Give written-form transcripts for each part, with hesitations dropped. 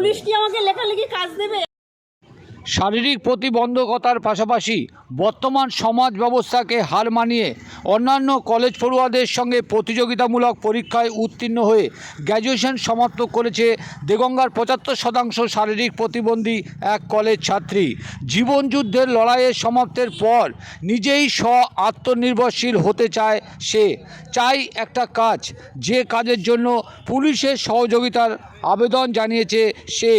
Police কি আমাকে লেখালেখি কাজ দেবে? শারীরিক প্রতিবন্ধকতার পাশাপাশি বর্তমান সমাজ ব্যবস্থাকে হার মানিয়ে অন্যান্য কলেজ পড়ুয়াদের সঙ্গে প্রতিযোগিতামূলক পরীক্ষায় উত্তীর্ণ হয়ে গ্র্যাজুয়েশন সমাপ্ত করেছে দেগঙ্গার ৭৫% শারীরিক প্রতিবন্ধী এক কলেজ ছাত্রী। জীবনযুদ্ধের লড়াইয়ের সমাপ্তির পর নিজেই আত্মনির্ভরশীল হতে চায় সে। চাই একটা কাজ, যে কাজের জন্য পুলিশের সহযোগিতার আবেদন জানিয়েছে সে।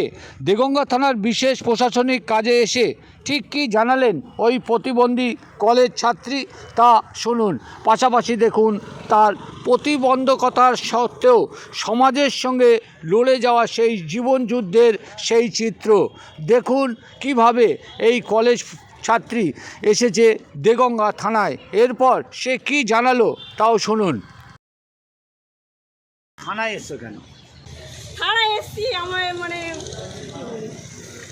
দেগঙ্গা থানার বিশেষ প্রশাসনিক কাজে এসে ঠিক কী জানালেন ওই প্রতিবন্ধী কলেজ ছাত্রী তা শুনুন। পাশাপাশি দেখুন তার প্রতিবন্ধকতার সত্ত্বেও সমাজের সঙ্গে লড়ে যাওয়া সেই জীবনযুদ্ধের সেই চিত্র দেখুন। কিভাবে এই কলেজ ছাত্রী এসেছে দেগঙ্গা থানায়, এরপর সে কি জানালো তাও শুনুন। থানায় এসছো কেন? থানায় এসছি আমার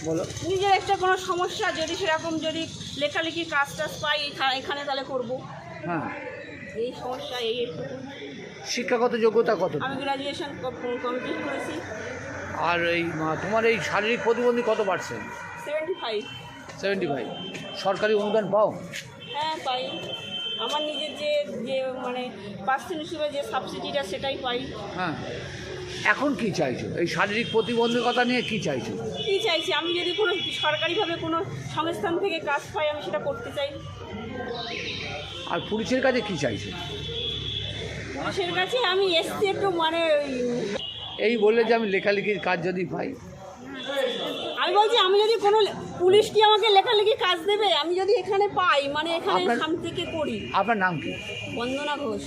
বলো। নিজের একটা কোনো সমস্যা যদি সেরকম যদি লেখালেখি কাজ টাজ পাই এখানে তাহলে করব। হ্যাঁ, এই সমস্যা এই একটু। শিক্ষাগত যোগ্যতা কত? আমি গ্র্যাজুয়েশন কমপ্লিট করেছি। আর এই তোমার এই শারীরিক প্রতিবন্ধী কত পার্সেন্ট? 75। 75। সরকারি অনুদান পাও? হ্যাঁ পাই। আমার নিজের যে পার্সেন্ট হিসেবে যে সাবসিডিটা সেটাই পাই। হ্যাঁ, এখন কি চাইছো এই শারীরিক প্রতিবন্ধকতা নিয়ে কি চাইছো? কী চাইছি, আমি যদি কোনো সরকারিভাবে কোনো সংস্থান থেকে কাজ পাই আমি সেটা করতে চাই। আর পুলিশের কাছে কি চাইছো? পুলিশের কাছে আমি এসছি একটু এই বললে যে আমি লেখালেখির কাজ যদি পাই। আমি বলছি আমি যদি কোনো পুলিশ কি আমাকে লেখালেখি কাজ দেবে? আমি যদি এখানে পাই এখানে এখান থেকে করি। আপনার নাম কি? বন্দনা ঘোষ।